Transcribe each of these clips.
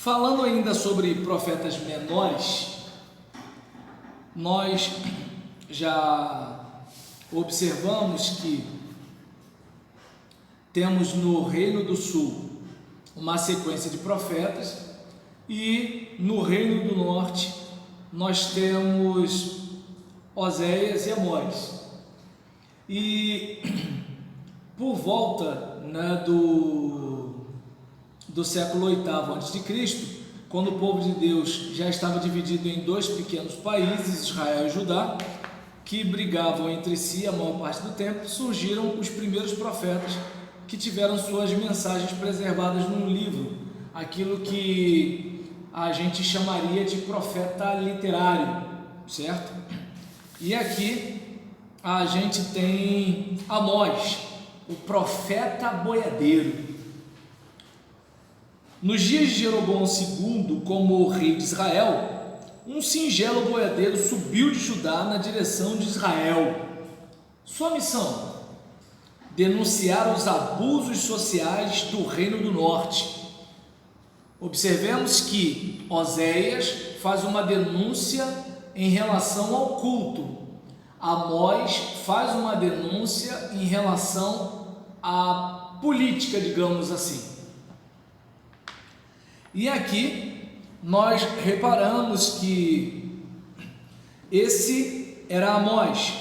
Falando ainda sobre profetas menores, nós já observamos que temos no Reino do Sul uma sequência de profetas e no Reino do Norte nós temos Oséias e Amós. E por volta do século VIII a.C., quando o povo de Deus já estava dividido em dois pequenos países, Israel e Judá, que brigavam entre si a maior parte do tempo, surgiram os primeiros profetas que tiveram suas mensagens preservadas num livro, aquilo que a gente chamaria de profeta literário, certo? E aqui a gente tem Amós, o profeta boiadeiro. Nos dias de Jeroboão II, como rei de Israel, um singelo boiadeiro subiu de Judá na direção de Israel. Sua missão: denunciar os abusos sociais do Reino do Norte. Observemos que Oséias faz uma denúncia em relação ao culto. Amós faz uma denúncia em relação à política, digamos assim. E aqui nós reparamos que esse era Amós,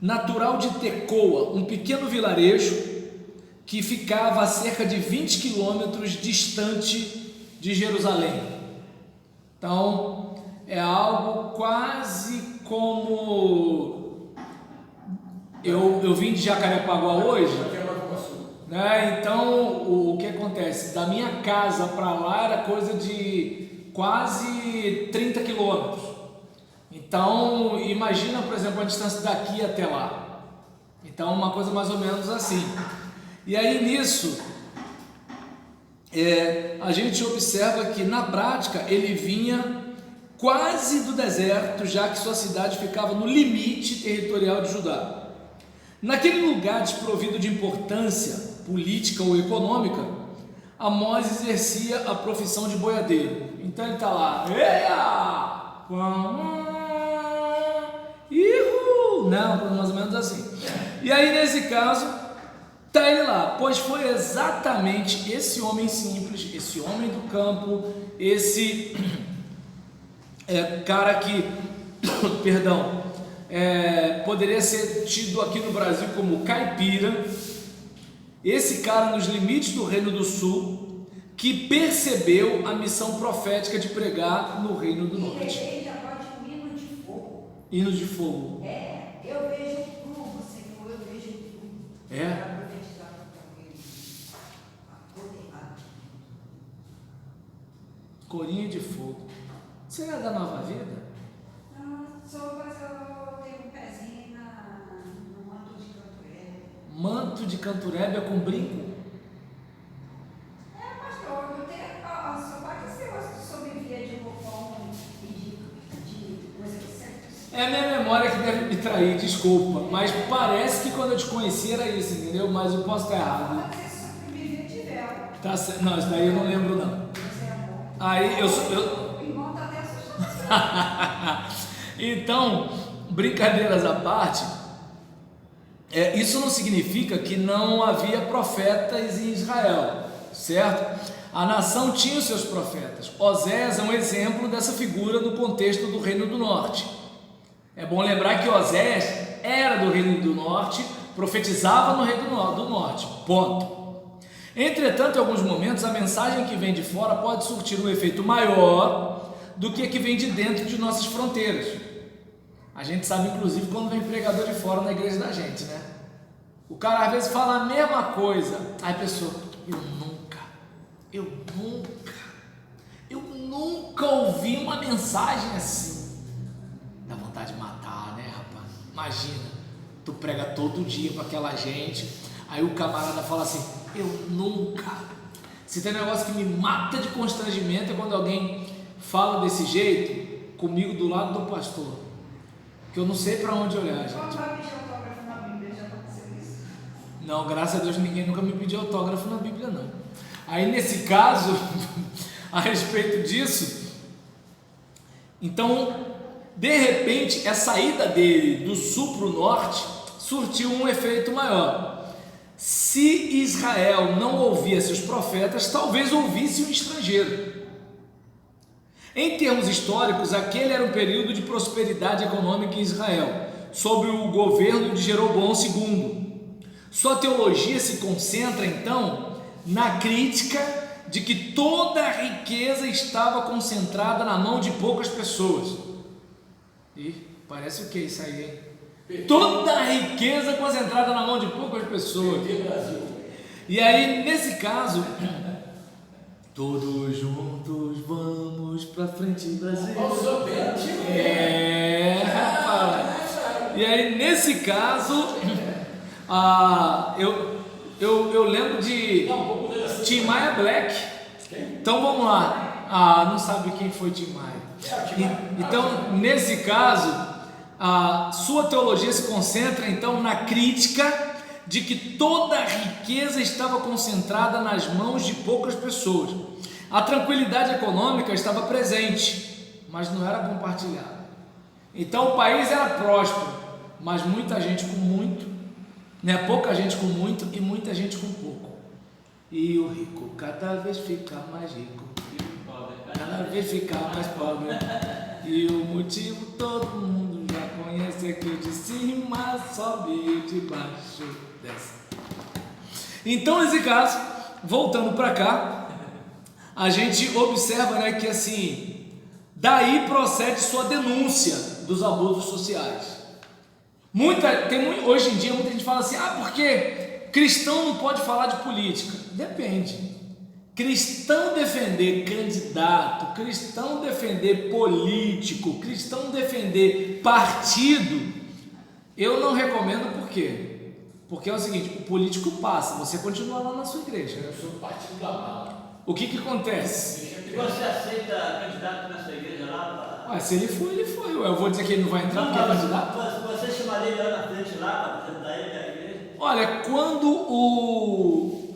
natural de Tecoa, um pequeno vilarejo que ficava a cerca de 20 quilômetros distante de Jerusalém. Então, é algo quase como... Eu vim de Jacarepaguá hoje, né? Então, o que acontece? Da minha casa para lá era coisa de quase 30 quilômetros. Então, imagina, por exemplo, a distância daqui até lá. Então, uma coisa mais ou menos assim. E aí, nisso, a gente observa que, na prática, ele vinha quase do deserto, já que sua cidade ficava no limite territorial de Judá. Naquele lugar desprovido de importância política ou econômica, Amós exercia a profissão de boiadeiro. Então ele está lá, não, mais ou menos assim. E aí, nesse caso, está ele lá, pois foi exatamente esse homem simples, esse homem do campo, esse cara que, perdão, poderia ser tido aqui no Brasil como caipira, esse cara nos limites do Reino do Sul, que percebeu a missão profética de pregar no Reino do Norte. Ele já pode um hino de fogo. Hino de fogo. Eu vejo fogo, Senhor, eu vejo fogo. Para profetizar para ele. Corinho de fogo. Você não é da Nova Vida? Não, só mas eu tenho um pezinho no manto de Canturébia. Manto de Canturébia com brinco? Pastor, eu tenho só para que você sobrevia de roupão e de coisa que sempre... É a minha memória que deve me trair, desculpa, mas parece que quando eu te conheci era isso, entendeu? Mas eu posso estar errado. Mas você sobrevivia de véu. Tá certo. Não, isso daí eu não lembro não. Você é bom. Aí O irmão está até assustado. Então, brincadeiras à parte, isso não significa que não havia profetas em Israel, certo? A nação tinha os seus profetas. Oséias é um exemplo dessa figura no contexto do Reino do Norte. É bom lembrar que Oséias era do Reino do Norte, profetizava no Reino do Norte, ponto. Entretanto, em alguns momentos, a mensagem que vem de fora pode surtir um efeito maior do que a que vem de dentro de nossas fronteiras. A gente sabe, inclusive, quando vem pregador de fora na igreja da gente, né? O cara às vezes fala a mesma coisa. Aí a pessoa, eu nunca ouvi uma mensagem assim. Dá vontade de matar, né, rapaz? Imagina, tu prega todo dia para aquela gente, aí o camarada fala assim, eu nunca. Se tem um negócio que me mata de constrangimento é quando alguém fala desse jeito comigo do lado do pastor, que eu não sei para onde olhar, gente. Não vai pedir autógrafo na Bíblia, já aconteceu isso. Não, graças a Deus ninguém nunca me pediu autógrafo na Bíblia, não. Aí nesse caso, a respeito disso. Então, de repente, a saída dele do sul para o norte surtiu um efeito maior. Se Israel não ouvia seus profetas, talvez ouvisse um estrangeiro. Em termos históricos, aquele era um período de prosperidade econômica em Israel, sob o governo de Jeroboão II. Sua teologia se concentra, então, na crítica de que toda a riqueza estava concentrada na mão de poucas pessoas. Ih, parece o que isso aí, hein? Toda a riqueza concentrada na mão de poucas pessoas. E aí, nesse caso, todos juntos vamos pra frente, Brasil. Rapaz. E aí, nesse caso, eu lembro de Tim Maia Black. Então vamos lá. Não sabe quem foi Tim Maia. Então, nesse caso, a sua teologia se concentra então na crítica de que toda a riqueza estava concentrada nas mãos de poucas pessoas. A tranquilidade econômica estava presente, mas não era compartilhada. Então o país era próspero, mas muita gente com muito, né? Pouca gente com muito e muita gente com pouco. E o rico cada vez fica mais rico, cada vez fica mais pobre. E o motivo todo mundo já conhece, é que o de cima sobe e o de baixo desce. Então, nesse caso, voltando para cá, a gente observa, né, que assim, daí procede sua denúncia dos abusos sociais. Hoje em dia muita gente fala assim, porque cristão não pode falar de política. Depende. Cristão defender candidato, cristão defender político, cristão defender partido, eu não recomendo. Por quê? Porque é o seguinte, o político passa, você continua lá na sua igreja. Eu sou partido da mala. O que acontece? E você aceita candidato na sua igreja lá? Se ele for, ele foi. Eu vou dizer que ele não vai entrar porque é candidato? Você chamaria ele lá na frente lá para apresentar ele à igreja? Olha, quando o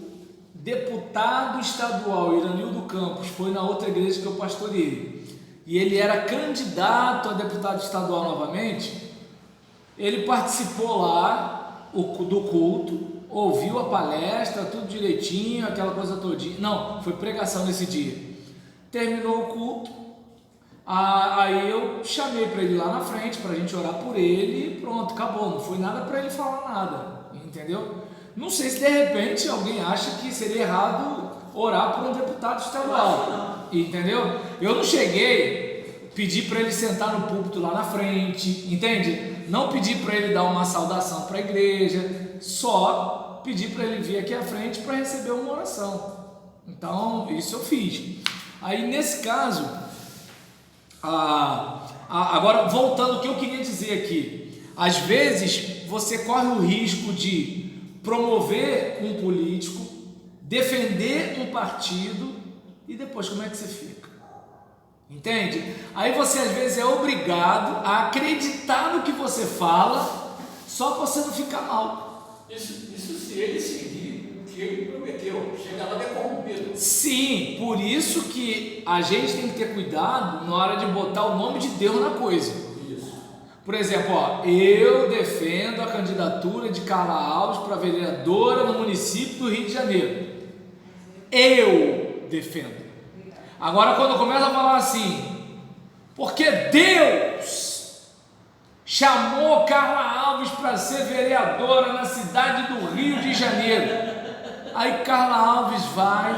deputado estadual Iranildo Campos foi na outra igreja que eu pastoreei e ele era candidato a deputado estadual novamente, ele participou lá do culto, ouviu a palestra, tudo direitinho, aquela coisa todinha. Não, foi pregação nesse dia. Terminou o culto, aí eu chamei para ele lá na frente para a gente orar por ele e pronto, acabou. Não foi nada para ele falar nada, entendeu? Não sei se de repente alguém acha que seria errado orar por um deputado estadual, entendeu? Eu não cheguei, pedi para ele sentar no púlpito lá na frente, entende? Não pedi para ele dar uma saudação para a igreja, só pedi para ele vir aqui à frente para receber uma oração. Então, isso eu fiz. Aí, nesse caso, agora voltando ao que eu queria dizer aqui, às vezes você corre o risco de promover um político, defender um partido e depois como é que você fica? Entende? Aí você às vezes é obrigado a acreditar no que você fala só para você não ficar mal. Isso se ele seguir o que ele prometeu, chegar lá é corrompido. Sim, por isso que a gente tem que ter cuidado na hora de botar o nome de Deus na coisa. Por exemplo, eu defendo a candidatura de Carla Alves para vereadora no município do Rio de Janeiro. Eu defendo. Agora, quando eu começo a falar assim, porque Deus chamou Carla Alves para ser vereadora na cidade do Rio de Janeiro, aí Carla Alves vai,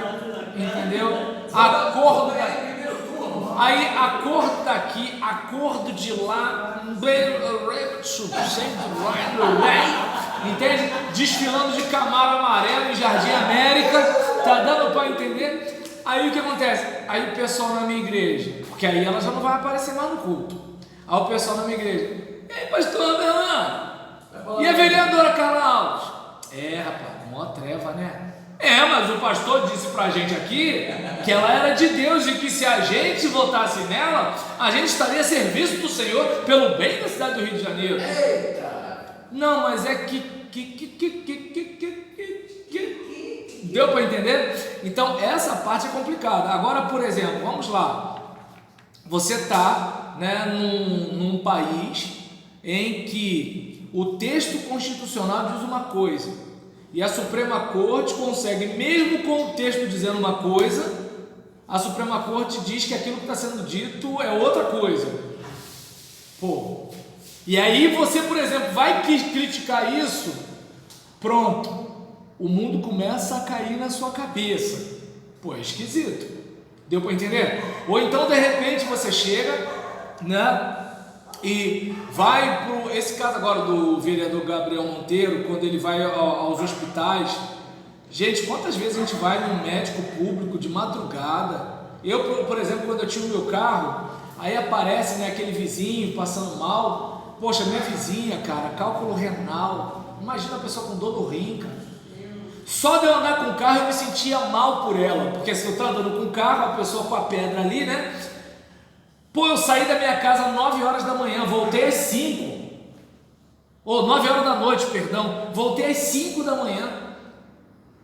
entendeu? Acordo daqui. Aí, acordo daqui, acordo de lá, entende? Desfilando de Camaro amarelo em Jardim América, tá dando para entender? Aí o que acontece? Aí o pessoal na minha igreja, porque aí ela já não vai aparecer mais no culto. Aí o pessoal na minha igreja, ei, pastor Aberlan, e a vereadora Carla Alves? Rapaz, mó treva, né? Mas o pastor disse pra gente aqui que ela era de Deus e que se a gente votasse nela, a gente estaria a serviço do Senhor pelo bem da cidade do Rio de Janeiro. Eita! Não, mas é que Deu para entender? Então essa parte é complicada. Agora, por exemplo, vamos lá. Você está, né, num país em que o texto constitucional diz uma coisa e a Suprema Corte consegue, mesmo com o texto dizendo uma coisa, a Suprema Corte diz que aquilo que está sendo dito é outra coisa. Pô, e aí você, por exemplo, vai criticar isso, pronto, o mundo começa a cair na sua cabeça. Pô, é esquisito. Deu para entender? Ou então, de repente, você chega, né, e vai para esse caso agora do vereador Gabriel Monteiro, quando ele vai aos hospitais. Gente, quantas vezes a gente vai num médico público de madrugada? Eu, por exemplo, quando eu tinha o meu carro, aí aparece, né, aquele vizinho passando mal. Poxa, minha vizinha, cara, cálculo renal. Imagina a pessoa com dor no rim, cara. Só de eu andar com o carro eu me sentia mal por ela, porque se eu estou andando com o carro, a pessoa com a pedra ali, né? Pô, eu saí da minha casa às 9 horas da manhã, voltei às 5, ou 9 horas da noite, perdão, voltei às 5 da manhã.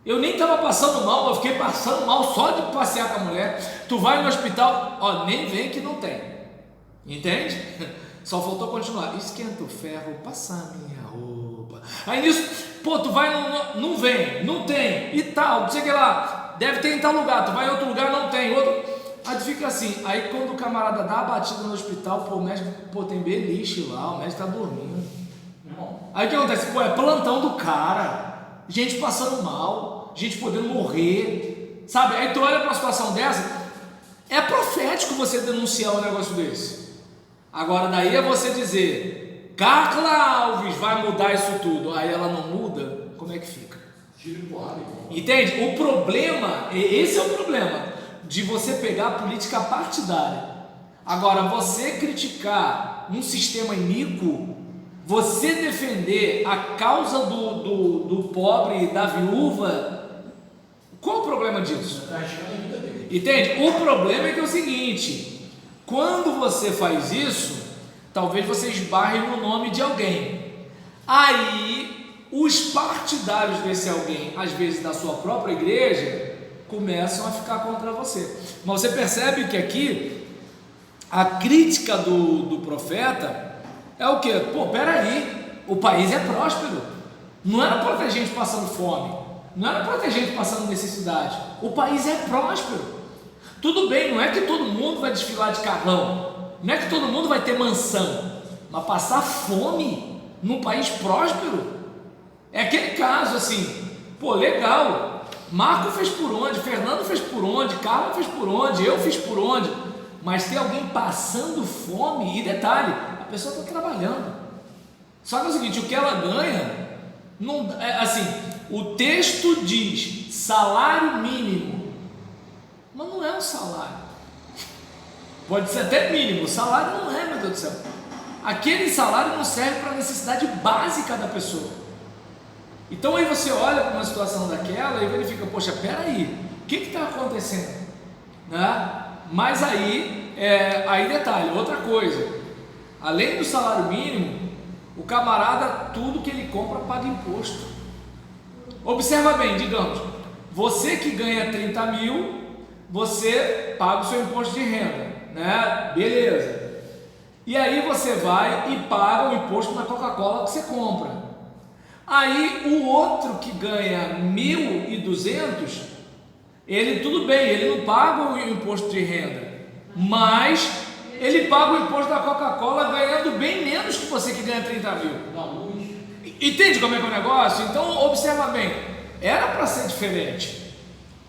Eu nem estava passando mal, eu fiquei passando mal só de passear com a mulher. Tu vai no hospital, ó, nem vem que não tem, entende? Só faltou continuar, esquenta o ferro, passa a minha roupa. Aí nisso, pô, tu vai, não vem, não tem, e tal, não sei o que lá, deve ter em tal lugar, tu vai em outro lugar, não tem, outro. Aí tu fica assim, aí quando o camarada dá a batida no hospital, pô, o médico, pô, tem beliche lá, o médico tá dormindo. Aí o que acontece? Pô, é plantão do cara, gente passando mal, gente podendo morrer, sabe? Aí tu olha pra uma situação dessa, é profético você denunciar um negócio desse. Agora daí é você dizer, Carla Alves vai mudar isso tudo, aí ela não muda, como é que fica? Entende? O problema, esse é o problema, de você pegar a política partidária. Agora, você criticar um sistema iníquo, você defender a causa do pobre e da viúva, qual o problema disso? Entende? O problema é que é o seguinte, quando você faz isso, talvez você esbarre no nome de alguém. Aí, os partidários desse alguém, às vezes da sua própria igreja, começam a ficar contra você. Mas você percebe que aqui, a crítica do profeta é o quê? Pô, peraí, o país é próspero. Não era para ter gente passando fome, não era para ter gente passando necessidade. O país é próspero. Tudo bem, não é que todo mundo vai desfilar de carrão, não é que todo mundo vai ter mansão, mas passar fome num país próspero é aquele caso assim, pô, legal, Marco fez por onde, Fernando fez por onde, Carla fez por onde, eu fiz por onde, mas tem alguém passando fome, e detalhe, a pessoa está trabalhando, só que é o seguinte, o que ela ganha, não, é, assim, o texto diz salário mínimo, mas não é um salário, pode ser até mínimo, salário não é, meu Deus do céu, aquele salário não serve para a necessidade básica da pessoa. Então aí você olha para uma situação daquela e verifica, poxa, peraí, o que está acontecendo? Né? Mas aí detalhe, outra coisa, além do salário mínimo, o camarada, tudo que ele compra paga imposto. Observa bem, digamos, você que ganha 30 mil, você paga o seu imposto de renda, né? Beleza. E aí você vai e paga o imposto na Coca-Cola que você compra. Aí o outro que ganha 1.200, ele tudo bem, ele não paga o imposto de renda, mas ele paga o imposto da Coca-Cola ganhando bem menos que você que ganha 30 mil. Entende como é que é o negócio? Então observa bem, era para ser diferente.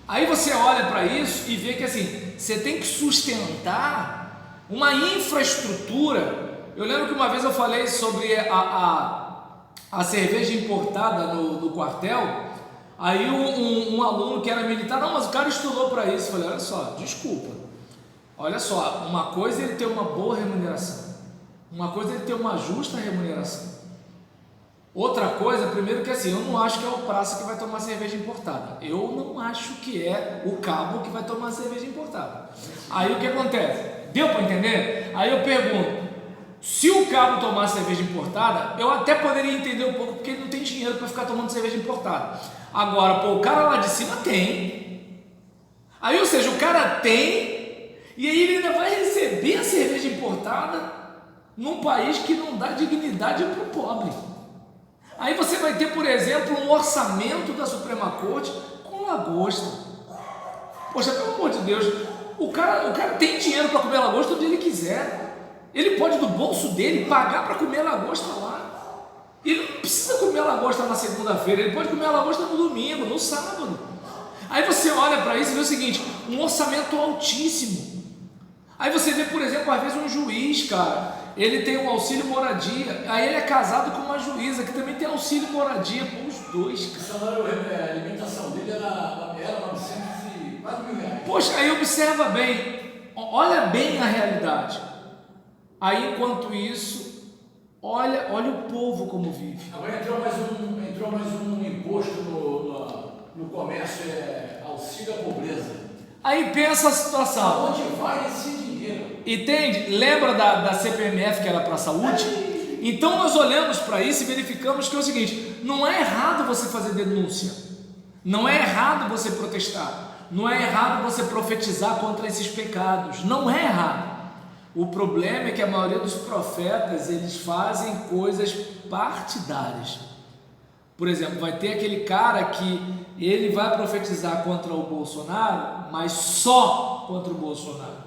Aí você olha para isso e vê que assim, você tem que sustentar uma infraestrutura. Eu lembro que uma vez eu falei sobre a cerveja importada no quartel, aí um aluno que era militar, não, mas o cara estudou para isso. Eu falei, olha só, desculpa, olha só, uma coisa é ele ter uma boa remuneração, uma coisa é ele ter uma justa remuneração, outra coisa, primeiro que assim, eu não acho que é o praça que vai tomar cerveja importada, eu não acho que é o cabo que vai tomar cerveja importada. Aí o que acontece? Deu para entender? Aí eu pergunto, se o cabo tomar cerveja importada, eu até poderia entender um pouco, porque ele não tem dinheiro para ficar tomando cerveja importada. Agora, pô, o cara lá de cima tem. Aí, ou seja, o cara tem, e aí ele ainda vai receber a cerveja importada num país que não dá dignidade para o pobre. Aí você vai ter, por exemplo, um orçamento da Suprema Corte com lagosta. Poxa, pelo amor de Deus, o cara tem dinheiro para comer lagosta onde ele quiser. Ele pode, do bolso dele, pagar para comer lagosta lá. Ele não precisa comer lagosta na segunda-feira, ele pode comer lagosta no domingo, no sábado. Aí você olha para isso e vê o seguinte, um orçamento altíssimo. Aí você vê, por exemplo, às vezes um juiz, cara, ele tem um auxílio moradia, aí ele é casado com uma juíza que também tem auxílio moradia, pô, os dois, cara. O salário, a alimentação dele era 900 e quase R$1.000. Poxa, aí observa bem, olha bem a realidade. Aí, enquanto isso, olha o povo como vive. Agora entrou mais um imposto no comércio, auxílio à pobreza. Aí pensa a situação. Aonde vai esse dinheiro? Entende? Lembra da CPMF que era para a saúde? Então nós olhamos para isso e verificamos que é o seguinte, não é errado você fazer denúncia, não é errado você protestar, não é errado você profetizar contra esses pecados, não é errado. O problema é que a maioria dos profetas, eles fazem coisas partidárias. Por exemplo, vai ter aquele cara que ele vai profetizar contra o Bolsonaro, mas só contra o Bolsonaro.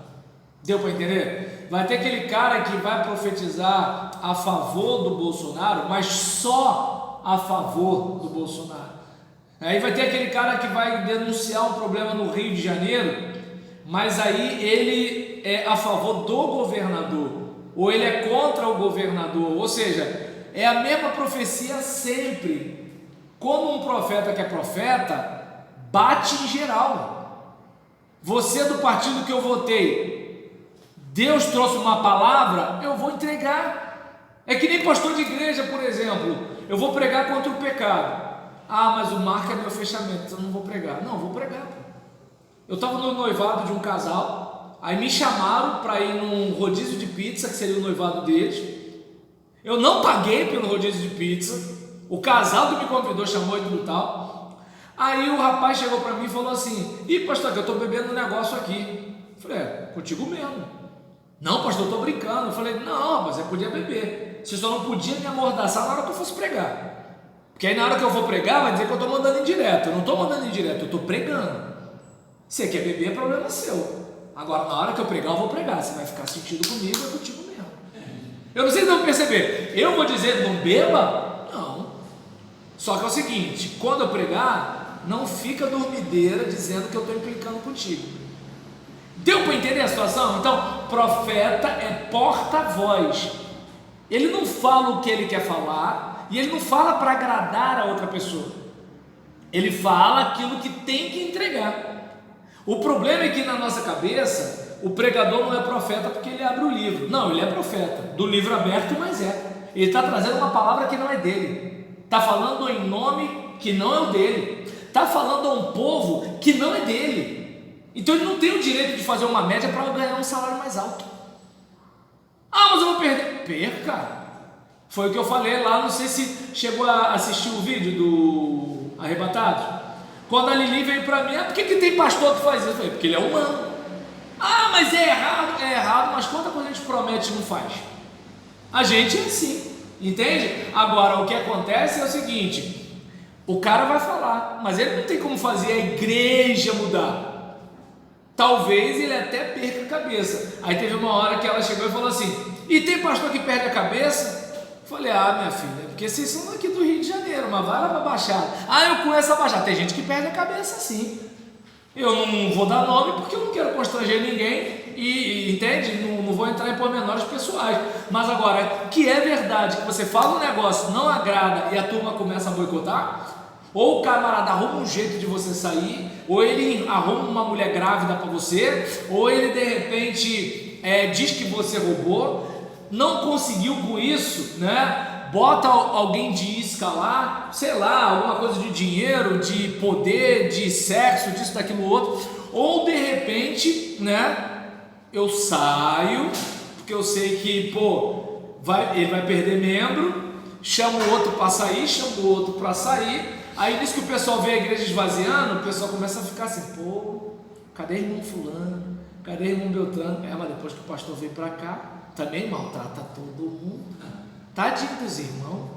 Deu para entender? Vai ter aquele cara que vai profetizar a favor do Bolsonaro, mas só a favor do Bolsonaro. Aí vai ter aquele cara que vai denunciar um problema no Rio de Janeiro, mas aí ele é a favor do governador, ou ele é contra o governador, ou seja, é a mesma profecia sempre. Como um profeta que é profeta, bate em geral. Você do partido que eu votei, Deus trouxe uma palavra, eu vou entregar. É que nem pastor de igreja, por exemplo, eu vou pregar contra o pecado. Ah, mas o Marco é meu fechamento, então eu não vou pregar. Não, eu vou pregar. Eu estava no noivado de um casal, aí me chamaram para ir num rodízio de pizza, que seria o noivado deles. Eu não paguei pelo rodízio de pizza. O casal que me convidou chamou e tudo tal. Aí o rapaz chegou para mim e falou assim: ih, pastor, que eu estou bebendo um negócio aqui. Eu falei: contigo mesmo. Não, pastor, eu estou brincando. Eu falei: não, mas você podia beber. Você só não podia me amordaçar na hora que eu fosse pregar. Porque aí na hora que eu for pregar, vai dizer que eu estou mandando indireto. Eu não estou mandando indireto, eu estou pregando. Você quer beber, é problema seu. Agora, na hora que eu pregar, eu vou pregar. Você vai ficar sentido comigo, é contigo mesmo. Eu não sei se vão perceber. Eu vou dizer, não beba? Não. Só que é o seguinte, quando eu pregar, não fica dormideira dizendo que eu estou implicando contigo. Deu para entender a situação? Então, profeta é porta-voz. Ele não fala o que ele quer falar, e ele não fala para agradar a outra pessoa. Ele fala aquilo que tem que entregar. O problema é que na nossa cabeça, o pregador não é profeta porque ele abre o livro. Não, ele é profeta, do livro aberto, mas é. Ele está trazendo uma palavra que não é dele. Está falando em nome que não é o dele, está falando a um povo que não é dele, então ele não tem o direito de fazer uma média para ganhar um salário mais alto. Ah, mas eu vou perder. Perca! Foi o que eu falei lá, não sei se chegou a assistir o vídeo do Arrebatados, quando a Lili veio para mim: por que tem pastor que faz isso? Eu falei: porque ele é humano. Ah, mas é errado, mas quanta coisa a gente promete e não faz? A gente é assim. Entende? Agora, o que acontece é o seguinte: o cara vai falar, mas ele não tem como fazer a igreja mudar. Talvez ele até perca a cabeça. Aí teve uma hora que ela chegou e falou assim: e tem pastor que perde a cabeça? Eu falei: ah, minha filha, porque vocês são daqui do Rio de Janeiro, mas vai lá para a Baixada. Ah, eu conheço a Baixada. Tem gente que perde a cabeça sim. Eu não vou dar nome porque eu não quero constranger ninguém e entende? Não vou entrar em pormenores pessoais. Mas agora, que é verdade que você fala um negócio, não agrada e a turma começa a boicotar, ou o camarada arruma um jeito de você sair, ou ele arruma uma mulher grávida para você, ou ele de repente diz que você roubou, não conseguiu com isso, né? Bota alguém de isca lá, sei lá, alguma coisa de dinheiro, de poder, de sexo, disso, daquilo, outro, ou de repente, né, eu saio, porque eu sei que, ele vai perder membro, chama o outro para sair, chama o outro para sair, Aí nisso que o pessoal vê a igreja esvaziando, o pessoal começa a ficar assim, pô, cadê irmão fulano? Cadê irmão Beltrano? Mas depois que o pastor veio para cá, também maltrata todo mundo. Tadinho dos irmãos.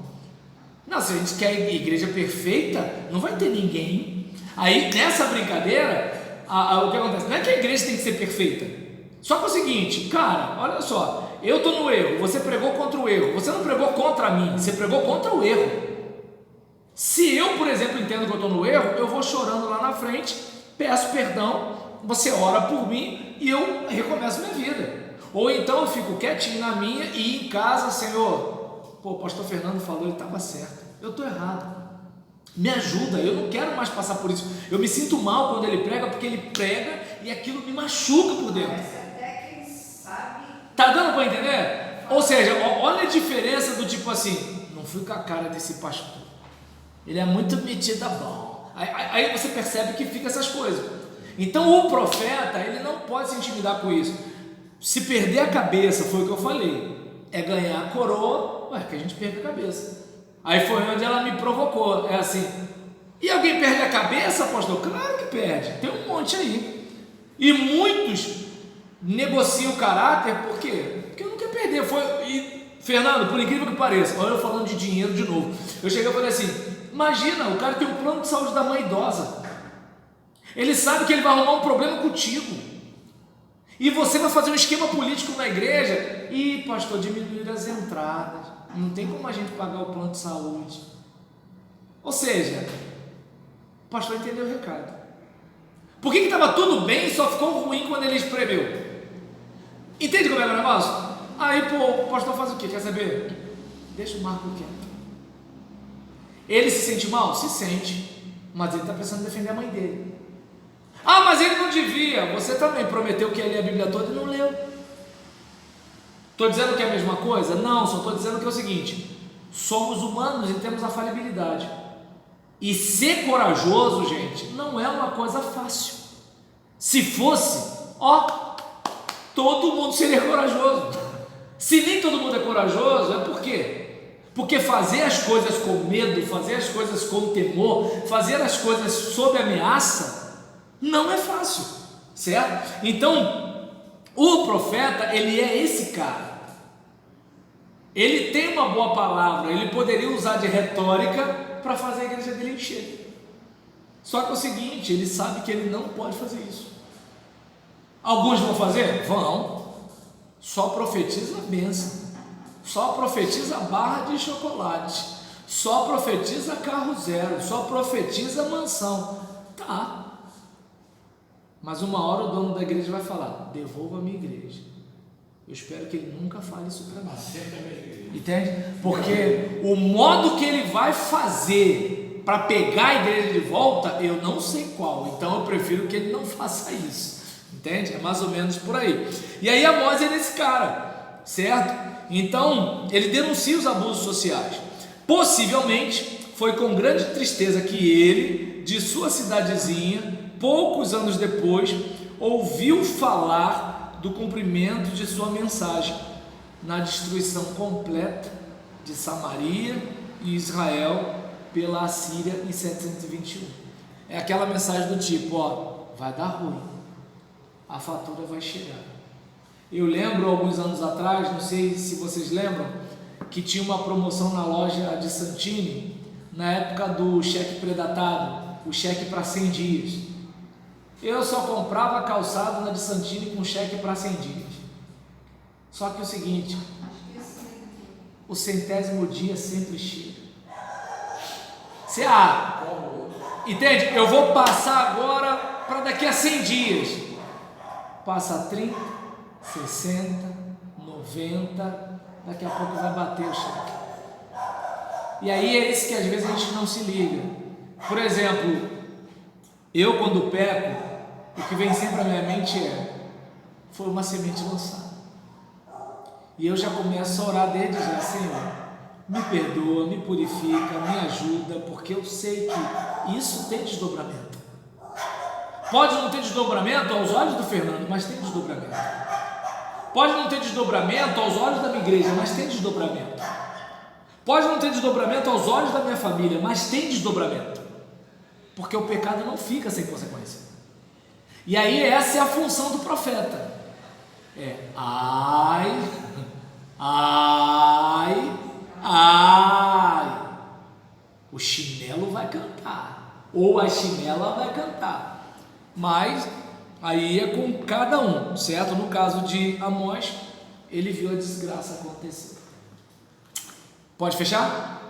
Não, se a gente quer igreja perfeita, não vai ter ninguém. Aí nessa brincadeira, o que acontece? Não é que a igreja tem que ser perfeita. Só que é o seguinte, cara, olha só, eu estou no erro, você pregou contra o erro, você não pregou contra mim, você pregou contra o erro. Se eu, por exemplo, entendo que eu estou no erro, eu vou chorando lá na frente, peço perdão, você ora por mim e eu recomeço minha vida. Ou então eu fico quietinho na minha e em casa, Senhor, pô, o pastor Fernando falou, ele estava certo, eu estou errado. Me ajuda, eu não quero mais passar por isso. Eu me sinto mal quando ele prega, porque ele prega e aquilo me machuca por dentro. Até quem sabe. Tá dando para entender? Ou seja, olha a diferença do tipo assim, não fui com a cara desse pastor, ele é muito metido a bom. Aí você percebe que fica essas coisas. Então o profeta, ele não pode se intimidar com isso. Se perder a cabeça, foi o que eu falei, é ganhar a coroa, que a gente perde a cabeça. Aí foi onde ela me provocou, é assim, e alguém perde a cabeça, pastor? Claro que perde, tem um monte aí. E muitos negociam o caráter, por quê? Porque não quer perder. Fernando, por incrível que pareça, olha eu falando de dinheiro de novo, eu cheguei e falei assim, imagina, o cara tem um plano de saúde da mãe idosa, ele sabe que ele vai arrumar um problema contigo, e você vai fazer um esquema político na igreja, e pastor, diminuir as entradas, não tem como a gente pagar o plano de saúde. Ou seja, o pastor entendeu o recado. Por que estava tudo bem e só ficou ruim quando ele escreveu? Entende como é o negócio? Aí o pastor faz o quê? Quer saber? Deixa o Marco quieto. Ele se sente mal? Se sente, mas ele está precisando defender a mãe dele. Mas ele não devia. Você também prometeu que ia ler a Bíblia toda e não leu. Estou dizendo que é a mesma coisa? Não, só estou dizendo que é o seguinte, somos humanos e temos a falibilidade. E ser corajoso, gente, não é uma coisa fácil. Se fosse, todo mundo seria corajoso. Se nem todo mundo é corajoso, é por quê? Porque fazer as coisas com medo, fazer as coisas com temor, fazer as coisas sob ameaça, não é fácil, certo? Então, o profeta, ele é esse cara. Ele tem uma boa palavra, ele poderia usar de retórica para fazer a igreja dele encher. Só que é o seguinte, ele sabe que ele não pode fazer isso. Alguns vão fazer? Vão. Só profetiza a bênção, só profetiza barra de chocolate, só profetiza carro zero, só profetiza mansão. Tá. Mas uma hora o dono da igreja vai falar, devolva a minha igreja. Eu espero que ele nunca fale isso para mim. Entende? Porque o modo que ele vai fazer para pegar a igreja de volta, eu não sei qual. Então eu prefiro que ele não faça isso. Entende? É mais ou menos por aí. E aí Amós é desse cara, certo? Então ele denuncia os abusos sociais. Possivelmente foi com grande tristeza que ele, de sua cidadezinha, poucos anos depois, ouviu falar do cumprimento de sua mensagem na destruição completa de Samaria e Israel pela Assíria em 721. É aquela mensagem do tipo, vai dar ruim, a fatura vai chegar. Eu lembro alguns anos atrás, não sei se vocês lembram, que tinha uma promoção na loja de Santini, na época do cheque predatado, o cheque para 100 dias. Eu só comprava calçado na de Santini com cheque para 100 dias. Só que é o seguinte, o 100º dia sempre chega. Entende? Eu vou passar agora para daqui a 100 dias. Passa 30, 60, 90, daqui a pouco vai bater o cheque. E aí é esse que às vezes a gente não se liga. Por exemplo, eu quando peco, o que vem sempre à minha mente foi uma semente lançada. E eu já começo a orar desde já, Senhor, me perdoa, me purifica, me ajuda, porque eu sei que isso tem desdobramento. Pode não ter desdobramento aos olhos do Fernando, mas tem desdobramento. Pode não ter desdobramento aos olhos da minha igreja, mas tem desdobramento. Pode não ter desdobramento aos olhos da minha família, mas tem desdobramento. porque o pecado não fica sem consequência. E aí essa é a função do profeta. Ai, ai, ai. O chinelo vai cantar, ou a chinela vai cantar, mas aí é com cada um, certo? No caso de Amós, ele viu a desgraça acontecer. Pode fechar?